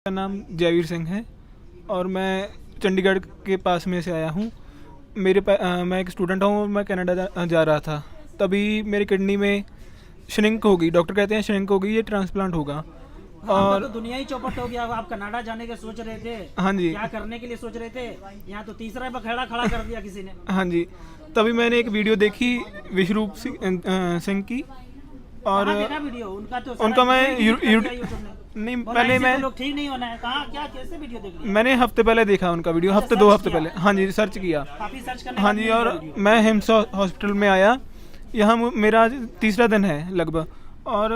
मेरा नाम जयवीर सिंह है और मैं चंडीगढ़ के पास में से आया हूँ। मैं एक स्टूडेंट हूँ। मैं कनाडा जा रहा था, तभी मेरी किडनी में श्रिंक हो गई। डॉक्टर कहते हैं श्रिंक हो गई, ये ट्रांसप्लांट होगा। और तो दुनिया ही चौपट हो गया। आप कनाडा जाने के सोच रहे थे? हाँ जी। क्या करने के लिए सोच रहे थे? यहाँ तो तीसरा बखेड़ा खड़ा कर दिया किसी ने। हाँ जी, तभी मैंने एक वीडियो देखी विश्वरूप सिंह की। और देखा वीडियो उनका? तो उनका मैं नहीं, पहले मैं लोग ठीक नहीं होना है। कहाँ क्या कैसे वीडियो देख लिया? मैंने हफ्ते पहले देखा उनका वीडियो, हफ्ते 2 हफ्ते पहले। हाँ जी, सर्च किया। काफी सर्च करने हाँ जी, और मैं हिम्स हॉस्पिटल में आया। यहाँ मेरा तीसरा दिन है लगभग, और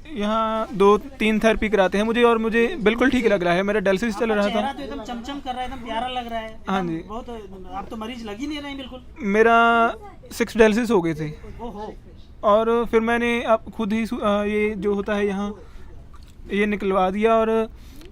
यहाँ 2-3 थेरेपी कराते हैं मुझे, और मुझे बिल्कुल ठीक लग रहा है। मेरा डायलिसिस चल रहा था। तो एकदम चमचम कर रहा है, एकदम प्यारा लग रहा है। हाँ जी, बहुत। आप तो मरीज लग ही नहीं रहे हैं बिल्कुल। मेरा 6 डायलिसिस हो गए थे। ओहो। और फिर मैंने आप खुद ही ये जो होता है यहाँ ये निकलवा दिया। और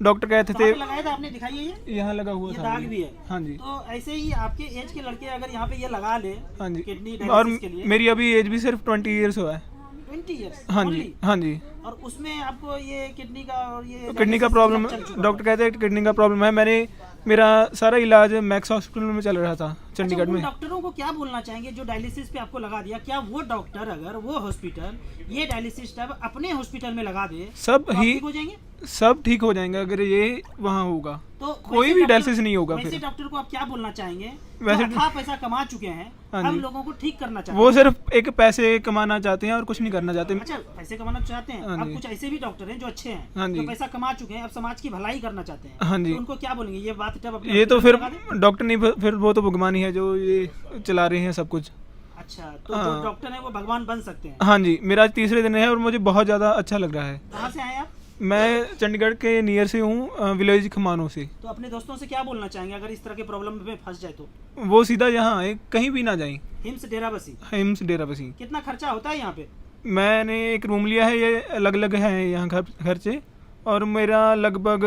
डॉक्टर कहते थे लगाया था आपने? दिखाइए, ये यहाँ लगा हुआ था। दाग भी है। हाँ जी। तो ऐसे ही आपके एज के लड़के अगर यहाँ पे ये लगा ले, हाँ जी, किडनी और डायलिसिस के लिए। मेरी अभी एज भी सिर्फ 20 ईयर्स हुआ है। 20 ईयर्स? हाँ जी, हाँ जी। और उसमें आपको ये किडनी का और ये किडनी का प्रॉब्लम, डॉक्टर कहते हैं किडनी का प्रॉब्लम है। मेरा सारा इलाज मैक्स हॉस्पिटल में चल रहा था चंडीगढ़ में। डॉक्टरों को क्या बोलना चाहेंगे जो डायलिसिस पे आपको लगा दिया? क्या वो डॉक्टर, अगर वो हॉस्पिटल ये डायलिसिस टैब अपने हॉस्पिटल में लगा दे, सब तो ही ठीक हो जाएंगे? सब ठीक हो जाएंगे अगर ये वहाँ होगा, तो कोई भी डायलिसिस नहीं होगा। वैसे फिर डॉक्टर को आप क्या बोलना चाहेंगे? वैसे अच्छा पैसा कमा चुके हैं, हाँ हम जी, लोगों को ठीक करना चाहते वो हैं। सिर्फ एक पैसे कमाना चाहते हैं और कुछ नहीं करना चाहते। अच्छा, पैसे कमाना चाहते हैं। हाँ अब जी। कुछ ऐसे भी डॉक्टर हैं जो अच्छे हैं, हाँ जी। जो पैसा कमा चुके हैं, अब समाज की भलाई करना चाहते हैं। हाँ जी। तो उनको क्या बोलेंगे? ये बात टब अपने ये तो हॉस्पिटल फिर में लगा दें? डॉक्टर नहीं, फिर वो तो भगवान ही है जो ये चला रहे हैं सब कुछ। अच्छा, तो जो हाँ। डॉक्टर है वो भगवान बन सकते हैं। हाँ जी, मेरा आज तीसरे दिन है और मुझे बहुत ज़्यादा अच्छा लग रहा है। कहाँ से आए आप? मैं चंडीगढ़ के नियर से हूँ, विलेज खमानों से। तो अपने दोस्तों से क्या बोलना चाहेंगे अगर इस तरह के प्रॉब्लम में फंस जाए तो? वो सीधा यहाँ आए, कहीं भी ना जाएं। हिम्स डेराबस्सी। हिम्स डेराबस्सी। कितना खर्चा होता है यहाँ पे? मैंने एक रूम लिया है, ये अलग अलग है यहाँ खर्चे, और मेरा लगभग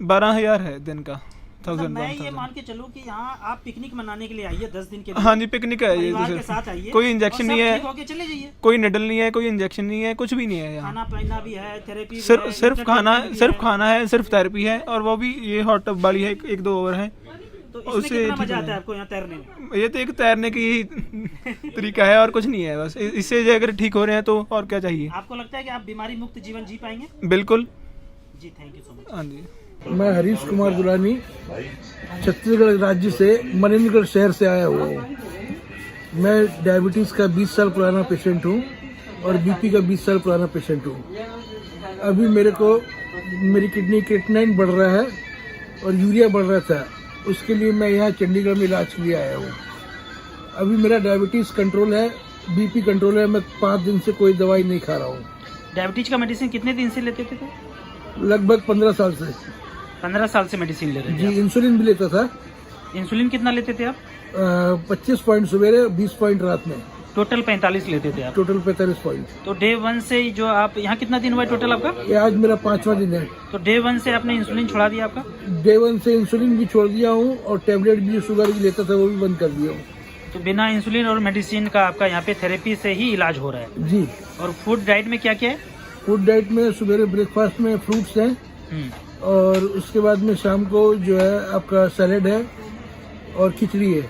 12,000 है दिन का। मैं ये मान के चलूँ कि यहाँ आप पिकनिक मनाने के लिए आइए 10 दिन के लिए। हाँ जी, पिकनिक है ये। परिवार के साथ आइए, कोई इंजेक्शन नहीं है, ठीक होके चले जाइए। कोई निडल नहीं है, कोई इंजेक्शन नहीं है, कुछ भी नहीं है यहाँ। खाना पीना भी है, थेरेपी भी सिर्फ है, सिर्फ खाना है, सिर्फ तो थेरेपी है, और वो भी ये हॉट टब वाली है, 1-2 ओवर है। तो इसमें कितना मजा आता है आपको यहाँ तैरने में? ये तो एक तैरने की ही तरीका है और कुछ नहीं है। बस इससे जो अगर ठीक हो रहे हैं तो और क्या चाहिए। आपको लगता है कि आप बीमारी मुक्त जीवन जी पाएंगे? बिल्कुल जी, थैंक यू सो मच। हाँ जी। मैं हरीश कुमार दुलानी छत्तीसगढ़ राज्य से मनेन्द्रगढ़ शहर से आया हुआ हूँ। मैं डायबिटीज़ का 20 साल पुराना पेशेंट हूँ और बीपी का 20 साल पुराना पेशेंट हूँ। अभी मेरी किडनी क्रिएटिनिन बढ़ रहा है और यूरिया बढ़ रहा था, उसके लिए मैं यहाँ चंडीगढ़ में इलाज के लिए आया हूँ। अभी मेरा डायबिटीज़ कंट्रोल है, बीपी कंट्रोल है। मैं 5 दिन से कोई दवाई नहीं खा रहा हूँ। डायबिटीज का मेडिसिन कितने दिन से लेते थे? लगभग 15 साल से। 15 साल से मेडिसिन ले रहे थे? जी, इंसुलिन भी लेता था। इंसुलिन कितना लेते थे आप? 25 पॉइंट सवेरे, 20 पॉइंट रात में। टोटल 45 लेते थे आप? Total 45 point. तो डे 1 से जो आप यहाँ कितना दिन हुआ टोटल आपका? ये आज मेरा 5वां दिन है। तो डे 1 से आपने इंसुलिन छोड़ा दिया आपका? डे 1 से इंसुलिन भी छोड़ दिया हूँ और टेबलेट भी शुगर की लेता था वो भी बंद कर दिया हूँ। तो बिना इंसुलिन और मेडिसिन का आपका यहाँ पे थेरेपी से ही इलाज हो रहा है? जी। और फूड डाइट में क्या क्या है? फूड डाइट में सुबह ब्रेकफास्ट में फ्रूट्स हैं, और उसके बाद में शाम को जो है आपका सैलेड है और खिचड़ी है।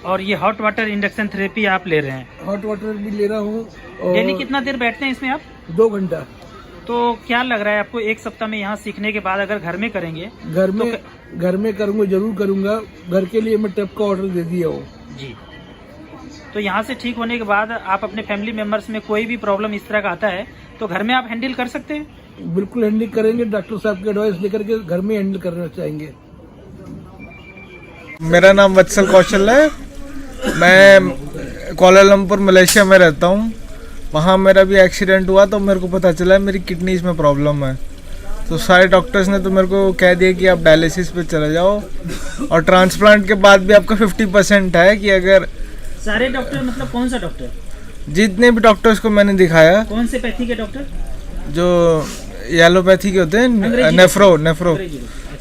और ये हॉट वाटर इंडक्शन थेरेपी आप ले रहे हैं? हॉट वाटर भी ले रहा हूँ। डेली कितना देर बैठते हैं इसमें आप? 2 घंटा। तो क्या लग रहा है आपको, एक सप्ताह में यहाँ सीखने के बाद अगर घर में करेंगे? घर में करूँगा, जरूर करूँगा। घर के लिए मैं टब का ऑर्डर दे दिया हूँ। जी। तो यहाँ से ठीक होने के बाद आप अपने फैमिली मेंबर्स में कोई भी प्रॉब्लम इस तरह का आता है तो घर में आप हैंडल कर सकते हैं? बिल्कुल हैंडल करेंगे। डॉक्टर साहब की एडवाइस लेकर के घर में हैंडल करना चाहेंगे। मेरा नाम वत्सल कौशल है। मैं कोलालमपुर मलेशिया में रहता हूँ। वहाँ मेरा भी एक्सीडेंट हुआ तो मेरे को पता चला मेरी किडनीज में प्रॉब्लम है। तो सारे डॉक्टर्स ने तो मेरे को कह दिया कि आप डायलिसिस पे चले जाओ, और ट्रांसप्लांट के बाद भी आपका 50% है कि अगर। सारे डॉक्टर मतलब कौन सा डॉक्टर? जितने भी डॉक्टर्स को मैंने दिखाया। कौन से पैथी के डॉक्टर? जो येलोपैथी के होते हैं, नेफ्रो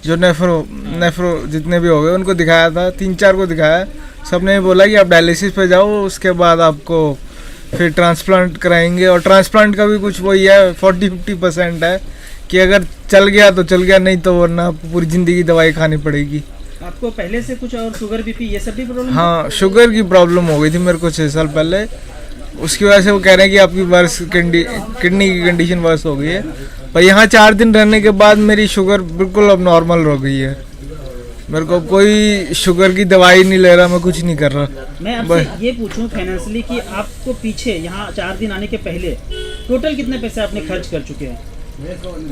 जो नेफ्रो जितने भी हो गए उनको दिखाया था, 3-4 को दिखाया। सबने बोला कि आप डायलिसिस पे जाओ, उसके बाद आपको फिर ट्रांसप्लांट कराएंगे। और ट्रांसप्लांट का भी कुछ वही है, 40-50% है कि अगर चल गया तो चल गया, नहीं तो वरना पूरी ज़िंदगी दवाई खानी पड़ेगी। आपको पहले से कुछ और शुगर बीपी ये सब भी प्रॉब्लम? हाँ, शुगर की प्रॉब्लम हो गई थी मेरे को 6 साल पहले, उसकी वजह से वो कह रहे हैं कि आपकी वर्स किडनी की कंडीशन वर्स हो गई है। पर यहाँ 4 दिन रहने के बाद मेरी शुगर बिल्कुल अब नॉर्मल हो गई है। मेरे को कोई शुगर की दवाई नहीं ले रहा, मैं कुछ नहीं कर रहा। मैं आपसे ये पूछूं फाइनेंशियली कि आपको पीछे यहाँ 4 दिन आने के पहले टोटल कितने पैसे आपने खर्च कर चुके हैं?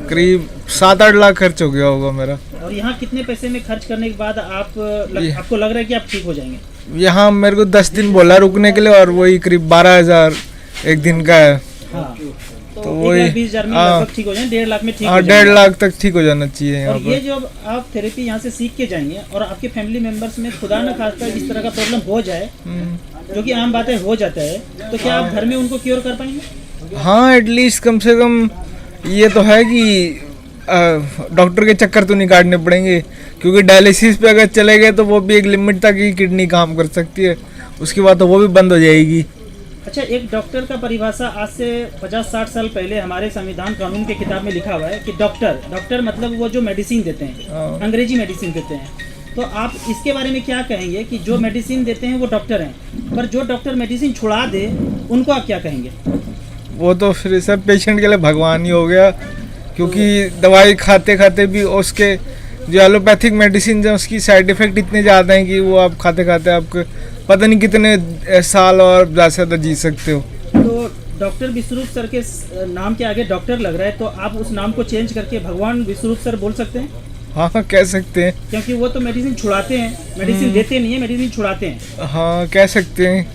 करीब 7-8 लाख खर्च हो गया होगा मेरा। और यहाँ कितने पैसे में खर्च करने के बाद आपको लग रहा है कि आप ठीक हो जाएंगे? यहाँ मेरे को 10 दिन बोला रुकने के लिए, और वही करीब 12,000 एक दिन का है। हाँ, तो वही 1,20,000 में लगभग ठीक हो जाए, 1.5 लाख में ठीक हो हाँ, जाएंगे। 1.5 लाख तक ठीक हो जाना चाहिए यहाँ और ये पर। जो आप थेरेपी यहाँ से सीख के जाएंगे और आपके फैमिली मेंबर्स में खुदा न खास्ता इस तरह का प्रॉब्लम हो जाए, जो कि आम बात है हो जाता है, तो क्या आप घर में उनको क्योर कर पाएंगे? हाँ, एटलीस्ट कम से कम ये तो है कि डॉक्टर के चक्कर तो नहीं काटने पड़ेंगे, क्योंकि डायलिसिस पे अगर चले गए तो वो भी एक लिमिट तक ही किडनी काम कर सकती है, उसके बाद तो वो भी बंद हो जाएगी। अच्छा, एक डॉक्टर का परिभाषा आज से 50-60 साल पहले हमारे संविधान कानून के किताब में लिखा हुआ है कि डॉक्टर मतलब वो जो मेडिसिन देते हैं, अंग्रेजी मेडिसिन देते हैं। तो आप इसके बारे में क्या कहेंगे कि जो मेडिसिन देते हैं वो डॉक्टर हैं, पर जो डॉक्टर मेडिसिन छुड़ा दे उनको आप क्या कहेंगे? वो तो फिर सर पेशेंट के लिए भगवान ही हो गया, क्योंकि दवाई खाते खाते भी उसके जो एलोपैथिक मेडिसिन है उसकी साइड इफ़ेक्ट इतने ज़्यादा हैं कि वो आप खाते खाते आपको पता नहीं कितने साल और ज़्यादा से ज़्यादा जी सकते हो। तो डॉक्टर विश्वरूप सर के नाम के आगे डॉक्टर लग रहा है, तो आप उस नाम को चेंज करके भगवान विश्वरूप सर बोल सकते हैं? हाँ, कह सकते हैं। क्योंकि वो तो मेडिसिन छुड़ाते हैं, मेडिसिन देते नहीं है, मेडिसिन छुड़ाते हैं। हाँ, कह सकते हैं,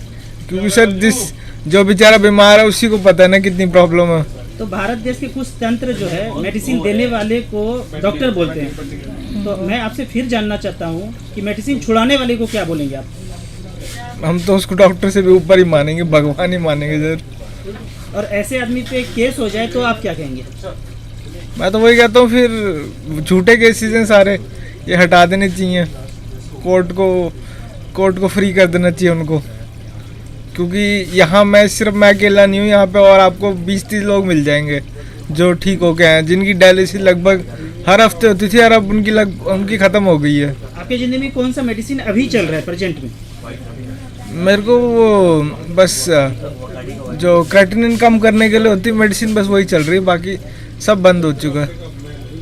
क्योंकि सर जो बेचारा बीमार है उसी को पता है ना कितनी प्रॉब्लम है। तो भारत देश के कुछ तंत्र जो है मेडिसिन देने वाले को डॉक्टर बोलते हैं, तो मैं आपसे फिर जानना चाहता हूँ कि मेडिसिन छुड़ाने वाले को क्या बोलेंगे आप? हम तो उसको डॉक्टर से भी ऊपर ही मानेंगे, भगवान ही मानेंगे सर। और ऐसे आदमी पे केस हो जाए तो आप क्या कहेंगे? मैं तो वही कहता हूँ, फिर झूठे केसेस हैं सारे, ये हटा देने चाहिए, कोर्ट को फ्री कर देना चाहिए उनको, क्योंकि यहाँ सिर्फ मैं अकेला नहीं हूँ यहाँ पे, और आपको 20-30 लोग मिल जाएंगे जो ठीक हो गए हैं, जिनकी डायलिसिस लगभग हर हफ्ते होती थी और अब उनकी ख़त्म हो गई है। आपके जिंदगी में कौन सा मेडिसिन अभी चल रहा है प्रेजेंट में? मेरे को वो बस जो क्रेटिनिन कम करने के लिए होती है मेडिसिन, बस वही चल रही है, बाकी सब बंद हो चुका है।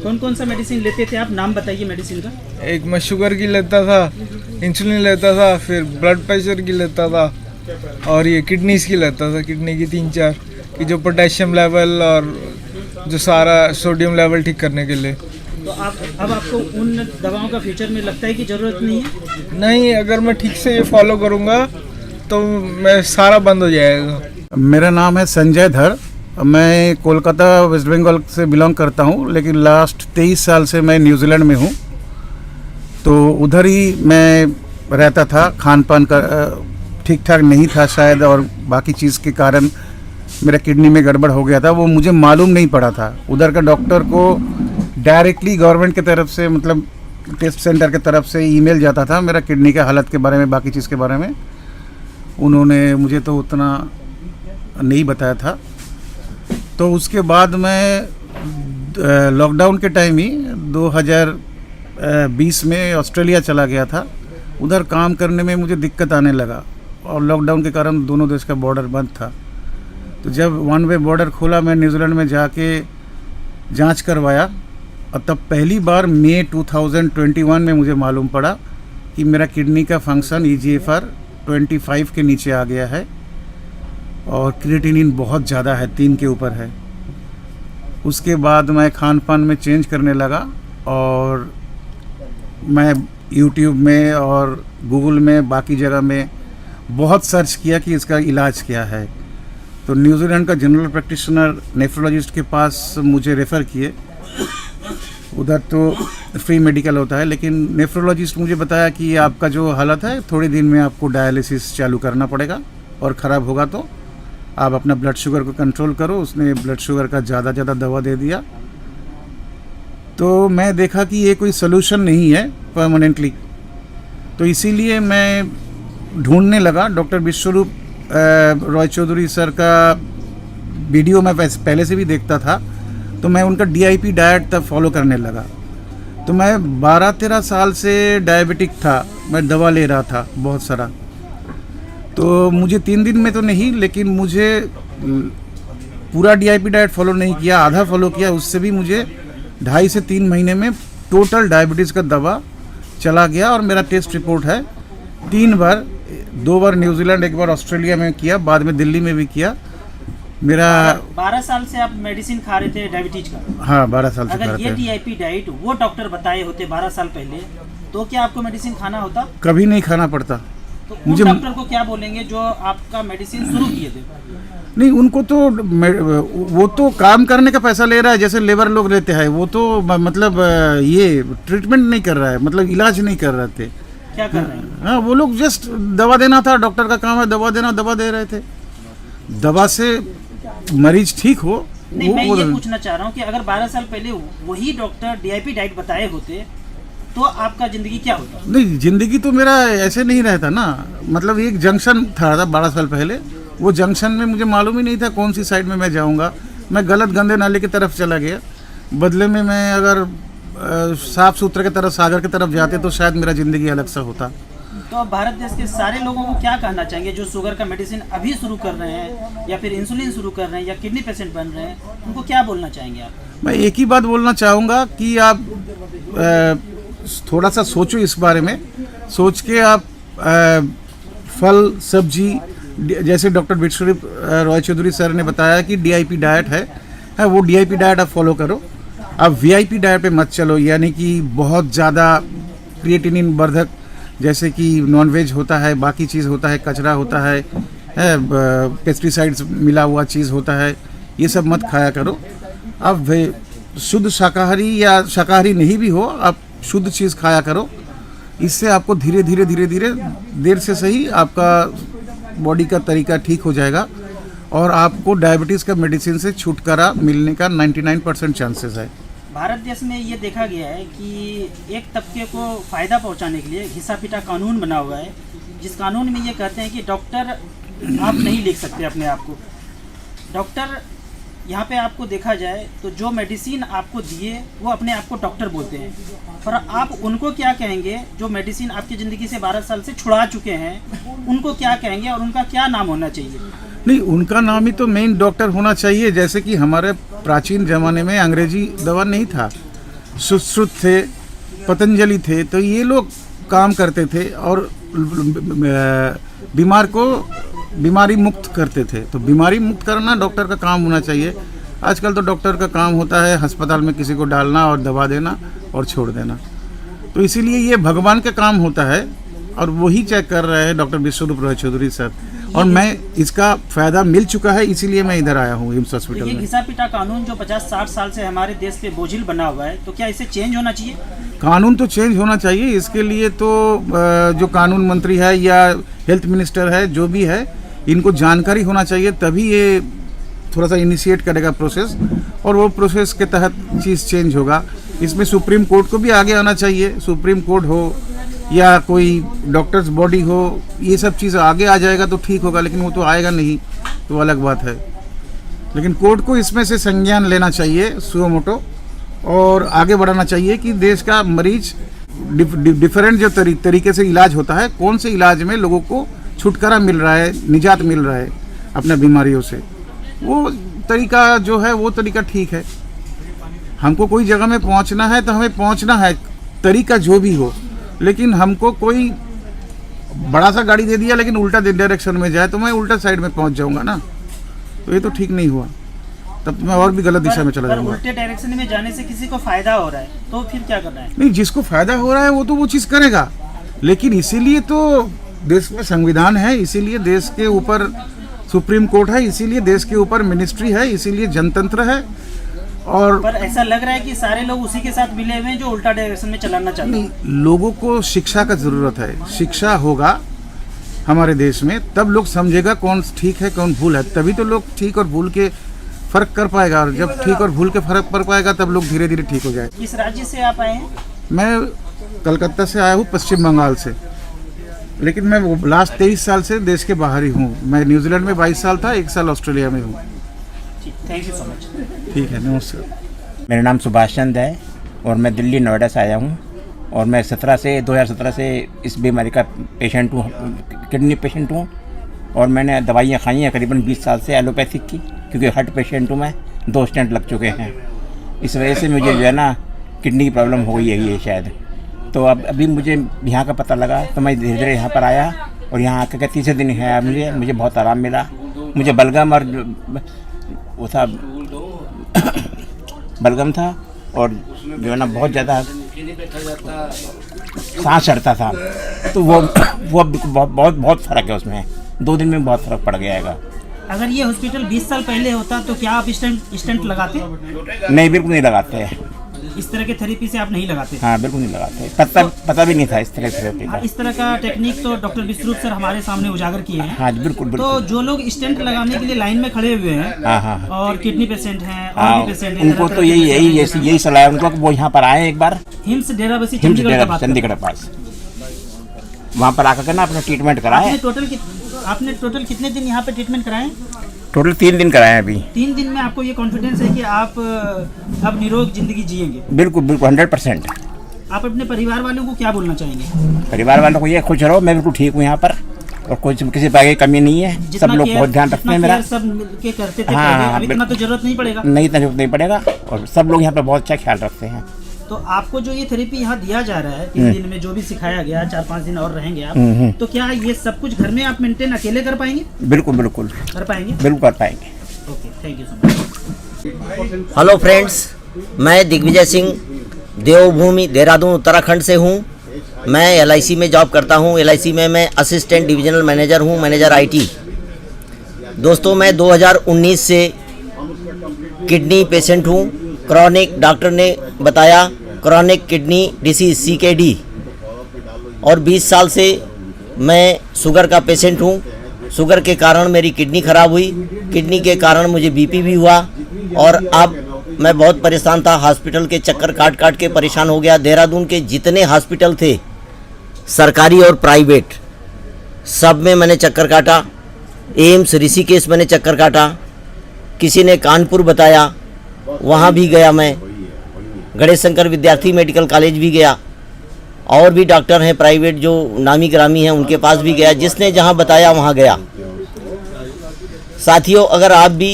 कौन कौन सा मेडिसिन लेते थे आप? नाम बताइए मेडिसिन का। एक मैं शुगर की लेता था, इंसुलिन लेता था, फिर ब्लड प्रेशर की लेता था, और ये किडनीज की लेता था, किडनी की 3-4 की जो पोटेशियम लेवल और जो सारा सोडियम लेवल ठीक करने के लिए। तो अब आपको उन दवाओं का फ्यूचर में लगता है कि ज़रूरत नहीं है? नहीं, अगर मैं ठीक से ये फॉलो करूँगा तो मैं सारा बंद हो जाएगा। मेरा नाम है संजय धर, मैं कोलकाता वेस्ट बंगाल से बिलोंग करता हूँ, लेकिन लास्ट 23 साल से मैं न्यूजीलैंड में हूँ। तो उधर ही मैं रहता था, खान पान का ठीक ठाक नहीं था शायद, और बाकी चीज़ के कारण मेरा किडनी में गड़बड़ हो गया था, वो मुझे मालूम नहीं पड़ा था। उधर का डॉक्टर को डायरेक्टली गवर्नमेंट की तरफ से, मतलब टेस्ट सेंटर की तरफ से ईमेल जाता था मेरा किडनी के हालत के बारे में, बाकी चीज़ के बारे में। उन्होंने मुझे तो उतना नहीं बताया था। तो उसके बाद मैं लॉकडाउन के टाइम ही 2020 में ऑस्ट्रेलिया चला गया था। उधर काम करने में मुझे दिक्कत आने लगा, और लॉकडाउन के कारण दोनों देश का बॉर्डर बंद था। तो जब वन वे बॉर्डर खोला, मैं न्यूजीलैंड में जाके जांच करवाया, और तब पहली बार मई 2021 में मुझे मालूम पड़ा कि मेरा किडनी का फंक्शन EGFR 25 के नीचे आ गया है, और क्रिएटिनिन बहुत ज़्यादा है, 3 के ऊपर है। उसके बाद मैं खान पान में चेंज करने लगा, और मैं यूट्यूब में और गूगल में बाकी जगह में बहुत सर्च किया कि इसका इलाज क्या है। तो न्यूजीलैंड का जनरल प्रैक्टिशनर नेफ्रोलॉजिस्ट के पास मुझे रेफ़र किए। उधर तो फ्री मेडिकल होता है, लेकिन नेफ्रोलॉजिस्ट मुझे बताया कि आपका जो हालत है, थोड़े दिन में आपको डायलिसिस चालू करना पड़ेगा, और ख़राब होगा तो आप अपना ब्लड शुगर को कंट्रोल करो। उसने ब्लड शुगर का ज़्यादा दवा दे दिया। तो मैं देखा कि ये कोई सोल्यूशन नहीं है परमानेंटली, तो इसीलिए मैं ढूंढने लगा। डॉक्टर विश्वरूप रॉय चौधरी सर का वीडियो मैं पहले से भी देखता था, तो मैं उनका DIP डाइट तब फॉलो करने लगा। तो मैं 12-13 साल से डायबिटिक था, मैं दवा ले रहा था बहुत सारा। तो मुझे 3 दिन में तो नहीं, लेकिन मुझे पूरा DIP डाइट फॉलो नहीं किया, आधा फॉलो किया, उससे भी मुझे 2.5 से 3 महीने में टोटल डायबिटीज़ का दवा चला गया। और मेरा टेस्ट रिपोर्ट है 3 बार, 2 बार न्यूजीलैंड, 1 बार ऑस्ट्रेलिया में किया, बाद में दिल्ली में भी किया। मेरा 12 साल से आप मेडिसिन खा रहे थे डायबिटीज का? हाँ, 12 साल से खा अगर ये रहे थे। DIP डाइट वो डॉक्टर बताए होते 12 साल पहले, तो क्या आपको मेडिसिन खाना होता? कभी नहीं खाना पड़ता। तो उन डॉक्टर को क्या बोलेंगे जो आपका मेडिसिन शुरू किए थे? नहीं, उनको तो वो तो काम करने का पैसा ले रहा है, जैसे लेबर लोग लेते हैं। वो तो मतलब ये ट्रीटमेंट नहीं कर रहा है, मतलब इलाज नहीं कर रहे थे। क्या कर रहे हैं? हाँ, वो लोग जस्ट दवा देना था, डॉक्टर का काम है दवा देना, दवा दे रहे थे। दवा से मरीज ठीक हो। नहीं, मैं ये पूछना चाह रहा हूँ कि अगर 12 साल पहले वही डॉक्टर DIP डाइट बताए होते तो आपका जिंदगी क्या होता? नहीं, जिंदगी तो मेरा ऐसे नहीं रहता ना। मतलब एक जंक्शन था 12 साल पहले, वो जंक्शन में मुझे मालूम ही नहीं था कौन सी साइड में मैं जाऊंगा। मैं गलत गंदे नाले की तरफ चला गया। बदले में मैं अगर साफ सुथरे की तरफ, सागर की तरफ जाते तो शायद मेरा ज़िंदगी अलग सा होता। तो आप भारत देश के सारे लोगों को क्या कहना चाहेंगे जो शुगर का मेडिसिन अभी शुरू कर रहे हैं, या फिर इंसुलिन शुरू कर रहे हैं, या किडनी पेशेंट बन रहे हैं, उनको क्या बोलना चाहेंगे आप? मैं एक ही बात बोलना चाहूँगा कि आप थोड़ा सा सोचो इस बारे में। सोच के आप फल सब्जी, जैसे डॉक्टर बिश्वरी रॉय चौधरी सर ने बताया कि DIP डाइट है, वो DIP डाइट आप फॉलो करो। आप VIP डाइट पे मत चलो, यानी कि बहुत ज़्यादा क्रिएटिनिन वर्धक, जैसे कि नॉनवेज होता है, बाकी चीज़ होता है, कचरा होता है, पेस्टिसाइड्स मिला हुआ चीज़ होता है, ये सब मत खाया करो। आप शुद्ध शाकाहारी या शाकाहारी नहीं भी हो, आप शुद्ध चीज़ खाया करो। इससे आपको धीरे धीरे धीरे धीरे, देर से सही, आपका बॉडी का तरीका ठीक हो जाएगा और आपको डायबिटीज़ का मेडिसिन से छुटकारा मिलने का 99% चांसेस है। भारत देश में ये देखा गया है कि एक तबके को फ़ायदा पहुंचाने के लिए घिसा पिटा कानून बना हुआ है, जिस कानून में ये कहते हैं कि डॉक्टर आप नहीं लिख सकते अपने आप को। डॉक्टर यहाँ पे आपको देखा जाए तो जो मेडिसिन आपको दिए वो अपने आप को डॉक्टर बोलते हैं, और आप उनको क्या कहेंगे जो मेडिसिन आपकी ज़िंदगी से 12 साल से छुड़ा चुके हैं, उनको क्या कहेंगे और उनका क्या नाम होना चाहिए? नहीं, उनका नाम ही तो मेन डॉक्टर होना चाहिए। जैसे कि हमारे प्राचीन ज़माने में अंग्रेजी दवा नहीं था, सुश्रुत थे, पतंजलि थे, तो ये लोग काम करते थे और बीमार को बीमारी मुक्त करते थे। तो बीमारी मुक्त करना डॉक्टर का काम होना चाहिए। आजकल तो डॉक्टर का काम होता है अस्पताल में किसी को डालना और दवा देना और छोड़ देना। तो इसीलिए ये भगवान का काम होता है और वही चेक कर रहे हैं डॉक्टर विश्वरूप रॉय चौधरी सर, और मैं इसका फ़ायदा मिल चुका है, इसीलिए मैं इधर आया हूँ एम्स हॉस्पिटल ये में। घिसा पिटा कानून जो 50-60 साल से हमारे देश पे बोझिल बना हुआ है, तो क्या इसे चेंज होना चाहिए? कानून तो चेंज होना चाहिए। इसके लिए तो जो कानून मंत्री है या हेल्थ मिनिस्टर है, जो भी है, इनको जानकारी होना चाहिए, तभी ये थोड़ा सा इनिशिएट करेगा प्रोसेस, और वो प्रोसेस के तहत चीज़ चेंज होगा। इसमें सुप्रीम कोर्ट को भी आगे आना चाहिए। सुप्रीम कोर्ट हो या कोई डॉक्टर्स बॉडी हो, ये सब चीज़ आगे आ जाएगा तो ठीक होगा, लेकिन वो तो आएगा नहीं, तो अलग बात है। लेकिन कोर्ट को इसमें से संज्ञान लेना चाहिए सुओ मोटो, और आगे बढ़ाना चाहिए कि देश का मरीज डिफरेंट जो तरीके से इलाज होता है, कौन से इलाज में लोगों को छुटकारा मिल रहा है, निजात मिल रहा है अपने बीमारियों से, वो तरीका जो है वो तरीका ठीक है। हमको कोई जगह में पहुंचना है तो हमें पहुंचना है, तरीका जो भी हो। लेकिन हमको कोई बड़ा सा गाड़ी दे दिया लेकिन उल्टा डायरेक्शन में जाए तो मैं उल्टा साइड में पहुंच जाऊंगा ना, तो ये तो ठीक नहीं हुआ, तब तो मैं और भी गलत दिशा में चला जाऊंगा। उल्टे डायरेक्शन में जाने से किसी को फायदा हो रहा है तो फिर क्या करना है? नहीं, जिसको फायदा हो रहा है वो तो वो चीज़ करेगा, लेकिन इसीलिए तो देश में संविधान है, इसीलिए देश के ऊपर सुप्रीम कोर्ट है, इसीलिए देश के ऊपर मिनिस्ट्री है, इसीलिए जनतंत्र है। और पर ऐसा लग रहा है कि सारे लोग उसी के साथ मिले हुए हैं जो उल्टा डायरेक्शन में चलाना चाहते हैं। नहीं, लोगों को शिक्षा का ज़रूरत है। शिक्षा होगा हमारे देश में तब लोग समझेगा कौन ठीक है कौन भूल है, तभी तो लोग ठीक और भूल के फ़र्क कर पाएगा, और जब ठीक और भूल के फ़र्क कर पाएगा तब लोग धीरे धीरे ठीक हो जाए। किस राज्य से आप आए हैं? मैं कलकत्ता से आया हूँ, पश्चिम बंगाल से, लेकिन मैं लास्ट 23 साल से देश के बाहर ही हूँ। मैं न्यूजीलैंड में 22 साल था, 1 साल ऑस्ट्रेलिया में हूँ। ठीक, थैंक यू सो मच। ठीक है, नमस्कार। मेरा नाम सुभाष चंद है और मैं दिल्ली नोएडा से आया हूँ और मैं 2017 से इस बीमारी का पेशेंट हूँ, किडनी पेशेंट हूँ और मैंने दवाइयाँ खाई हैं करीबन 20 साल से एलोपैथिक की, क्योंकि हार्ट पेशेंट हूँ मैं, 2 स्टेंट लग चुके हैं। इस वजह से मुझे जो है ना किडनी की प्रॉब्लम हो गई है ये शायद। तो अब अभी मुझे यहाँ का पता लगा तो मैं धीरे धीरे यहाँ पर आया और यहाँ आकर के तीसरे दिन है मुझे बहुत आराम मिला। मुझे बलगम और वो था बलगम था और जो है ना बहुत ज़्यादा सांस चढ़ता था, तो वो बहुत फ़र्क है उसमें, 2 दिन में बहुत फ़र्क पड़ गया है। अगर ये हॉस्पिटल 20 साल पहले होता तो क्या आप स्टंट लगाते? नहीं, बिल्कुल नहीं लगाते। इस तरह के थेरेपी से आप नहीं लगाते? हाँ, बिल्कुल नहीं लगाते, पता भी नहीं था इस तरह थेरेपी का। इस तरह का टेक्निक तो डॉक्टर विश्वरूप सर हमारे सामने उजागर किए हैं। हाँ, बिल्कुल। तो जो लोग स्टेंट लगाने के लिए लाइन में खड़े हुए हैं, हाँ, और किडनी पेशेंट हैं और हाँ, भी पेशेंट हैं, उनको तो यही सलाह है उनको कि वो यहाँ पर आए एक बार, हिम्स डेराबस्सी चंडीगढ़ के पास, वहाँ पर आकर के ना अपना ट्रीटमेंट कराए। आपने टोटल कितने दिन यहाँ पे ट्रीटमेंट कराए? टोटल 3 दिन कराए हैं अभी। 3 दिन में आपको ये कॉन्फिडेंस है कि आप अब निरोग जिंदगी जिएंगे? बिल्कुल 100%। आप अपने परिवार वालों को क्या बोलना चाहेंगे? परिवार वालों को ये खुश रहो, मैं बिल्कुल ठीक हूँ यहाँ पर और कुछ किसी बात की कमी नहीं है, सब लोग बहुत ध्यान रखते हैं मेरा। सब मिलके करते थे हाँ, अभी इतना तो जरूरत नहीं पड़ेगा। नहीं, इतना जरूरत नहीं पड़ेगा और सब लोग यहाँ पर बहुत अच्छा ख्याल रखते हैं। तो आपको जो ये थेरेपी यहाँ दिया जा रहा है 3 दिन में, जो भी सिखाया गया, 4-5 दिन और रहेंगे आप, तो क्या ये सब कुछ घर में आप मेंटेन अकेले कर पाएंगे? बिल्कुल कर पाएंगे? बिल्कुल कर पाएंगे। Okay, thank you so much. Hello friends, मैं दिग्विजय सिंह देवभूमि देहरादून उत्तराखंड से हूँ। मैं LIC में जॉब करता हूँ। LIC में मैं असिस्टेंट डिविजनल मैनेजर हूँ, मैनेजर IT। दोस्तों, मैं 2019 से किडनी पेशेंट हूँ। क्रॉनिक, डॉक्टर ने बताया क्रॉनिक किडनी डिसीज CKD, और 20 साल से मैं शुगर का पेशेंट हूँ। शुगर के कारण मेरी किडनी ख़राब हुई, किडनी के कारण मुझे BP भी हुआ और अब मैं बहुत परेशान था। हॉस्पिटल के चक्कर काट के परेशान हो गया। देहरादून के जितने हॉस्पिटल थे, सरकारी और प्राइवेट, सब में मैंने चक्कर काटा। एम्स ऋषिकेश मैंने चक्कर काटा, किसी ने कानपुर बताया, वहाँ भी गया मैं। गणेश शंकर विद्यार्थी मेडिकल कॉलेज भी गया, और भी डॉक्टर हैं प्राइवेट जो नामी ग्रामी हैं, उनके पास भी गया। जिसने जहाँ बताया वहाँ गया। साथियों, अगर आप भी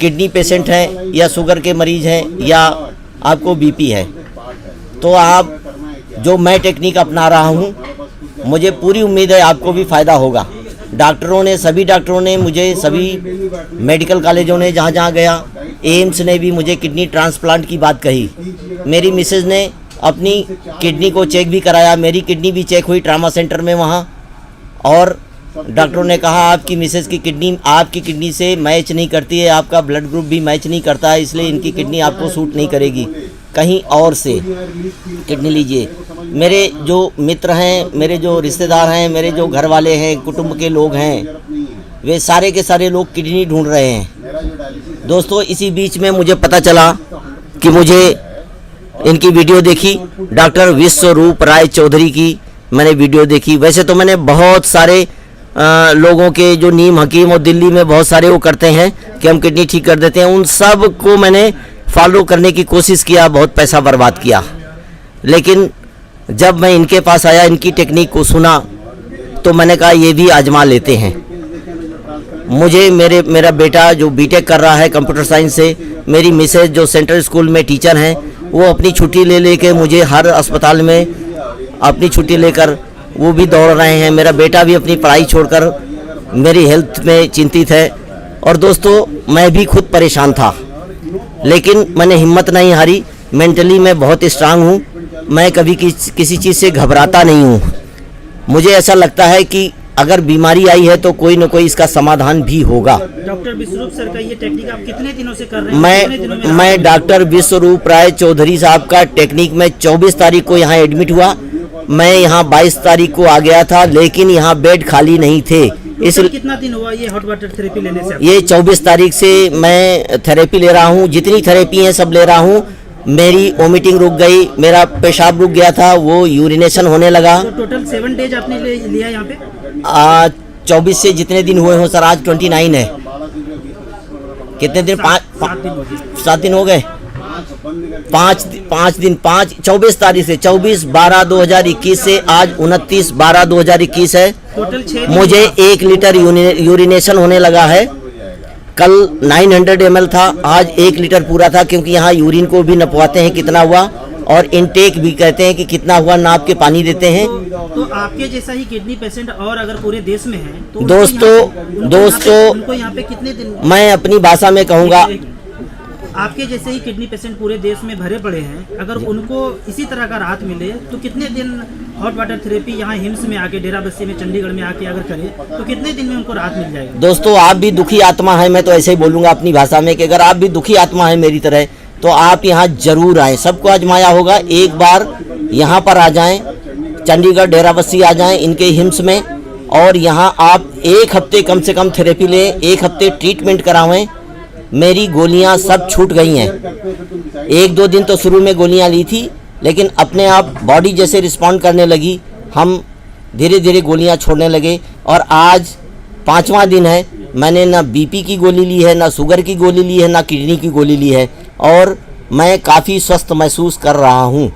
किडनी पेशेंट हैं या शुगर के मरीज़ हैं या आपको BP है, तो आप जो मैं टेक्निक अपना रहा हूँ, मुझे पूरी उम्मीद है आपको भी फ़ायदा होगा। सभी डॉक्टरों ने मुझे, सभी मेडिकल कॉलेजों ने जहाँ जहाँ गया, एम्स ने भी मुझे किडनी ट्रांसप्लांट की बात कही। मेरी मिसेज़ ने अपनी किडनी को चेक भी कराया, मेरी किडनी भी चेक हुई ट्रामा सेंटर में वहाँ, और डॉक्टरों ने कहा आपकी मिसेज़ की किडनी आपकी किडनी से मैच नहीं करती है, आपका ब्लड ग्रुप भी मैच नहीं करता है, इसलिए इनकी किडनी आपको सूट नहीं करेगी, कहीं और से किडनी लीजिए। मेरे जो मित्र हैं, मेरे जो रिश्तेदार हैं, मेरे जो घर वाले हैं, कुटुंब के लोग हैं, वे सारे के सारे लोग किडनी ढूंढ रहे हैं। दोस्तों, इसी बीच में मुझे पता चला कि मुझे इनकी वीडियो देखी, डॉक्टर विश्वरूप राय चौधरी की मैंने वीडियो देखी। वैसे तो मैंने बहुत सारे लोगों के, जो नीम हकीम और दिल्ली में बहुत सारे वो करते हैं कि हम किडनी ठीक कर देते हैं, उन सब को मैंने फॉलो करने की कोशिश किया, बहुत पैसा बर्बाद किया। लेकिन जब मैं इनके पास आया, इनकी टेक्निक को सुना, तो मैंने कहा ये भी आजमा लेते हैं। मुझे मेरा बेटा जो B.Tech कर रहा है कंप्यूटर साइंस से, मेरी मिसेज जो सेंट्रल स्कूल में टीचर हैं, वो अपनी छुट्टी ले के मुझे हर अस्पताल में अपनी छुट्टी लेकर वो भी दौड़ रहे हैं। मेरा बेटा भी अपनी पढ़ाई छोड़कर मेरी हेल्थ में चिंतित है। और दोस्तों, मैं भी खुद परेशान था, लेकिन मैंने हिम्मत नहीं हारी। मेंटली मैं बहुत स्ट्रांग हूँ, मैं कभी किसी चीज़ से घबराता नहीं हूँ। मुझे ऐसा लगता है कि अगर बीमारी आई है तो कोई न कोई इसका समाधान भी होगा। डॉक्टर विश्वरूप सर का ये टेक्निक आप कितने दिनों से कर रहे हैं? मैं डॉक्टर विश्वरूप राय चौधरी साहब का टेक्निक में 24 तारीख को यहाँ एडमिट हुआ। मैं यहाँ 22 तारीख को आ गया था, लेकिन यहाँ बेड खाली नहीं थे। इसलिए कितना दिन हुआ ये हॉट वाटर थेरेपी लेने से? ये 24 तारीख से मैं थेरेपी ले रहा हूँ। जितनी थेरेपी है सब ले रहा हूँ। मेरी वोमिटिंग रुक गई, मेरा पेशाब रुक गया था, वो यूरिनेशन होने लगा। तो टोटल 7 डेज आपने लिया यहाँ पे? 24 से जितने दिन हुए हो सर, आज 29 है। कितने दिन? 7 दिन हो गए। 24 तारीख से 24/12/2021 से आज 29/12/2021 है। टोटल 6 मुझे 1 लीटर यूरिनेशन होने लगा है। कल 900 ml था, आज 1 लीटर पूरा था, क्योंकि यहाँ यूरिन को भी नपवाते हैं कितना हुआ, और इनटेक भी कहते हैं कि कितना हुआ, नाप के पानी देते हैं। तो आपके जैसा ही किडनी पेशेंट और अगर पूरे देश में है तो दोस्तों उनको यहाँ पे कितने दिन, मैं अपनी भाषा में कहूँगा, आपके जैसे ही किडनी पेशेंट पूरे देश में भरे पड़े हैं, अगर उनको इसी तरह का राहत मिले तो कितने दिन हॉट वाटर थेरेपी यहाँ हिम्स में आके, डेरा बस्सी में, चंडीगढ़ में आके अगर करें तो कितने दिन में उनको राहत मिल जाएगी? दोस्तों आप भी दुखी आत्मा है, मैं तो ऐसे ही बोलूँगा अपनी भाषा में कि अगर आप भी दुखी आत्मा है मेरी तरह, तो आप यहाँ जरूर आएँ। सबको आजमाया होगा, एक बार यहाँ पर आ जाएं, चंडीगढ़ डेरा बस्सी आ जाएं इनके हिम्स में, और यहाँ आप 1 हफ्ते कम से कम थेरेपी लें, 1 हफ्ते ट्रीटमेंट करावें। मेरी गोलियाँ सब छूट गई हैं। 1-2 दिन तो शुरू में गोलियाँ ली थी, लेकिन अपने आप बॉडी जैसे रिस्पॉन्ड करने लगी, हम धीरे धीरे गोलियाँ छोड़ने लगे, और आज 5वां दिन है, मैंने ना बीपी की गोली ली है, ना शुगर की गोली ली है, ना किडनी की गोली ली है, और मैं काफ़ी स्वस्थ महसूस कर रहा हूँ।